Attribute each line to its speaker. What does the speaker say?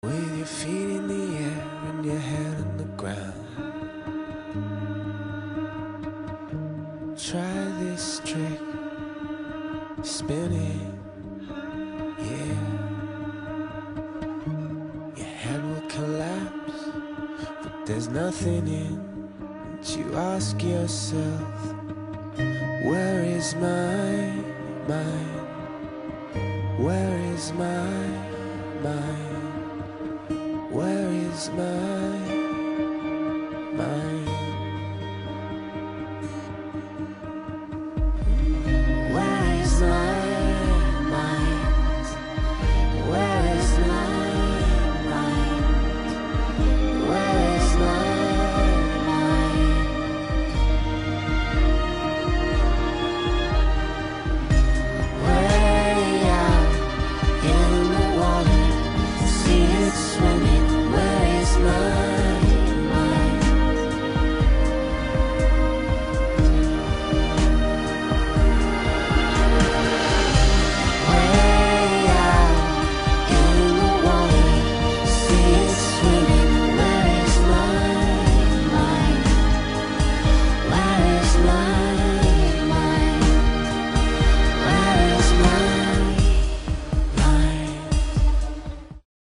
Speaker 1: With your feet in the air and your head on the ground, try this trick, spin it, yeah. Your head will collapse, but there's nothing in it. You ask yourself, where is my mind? Where is my mind? Where is my mind? Where is my mind? Where is my mind? Where is my mind? Way out in the water, see it swimming.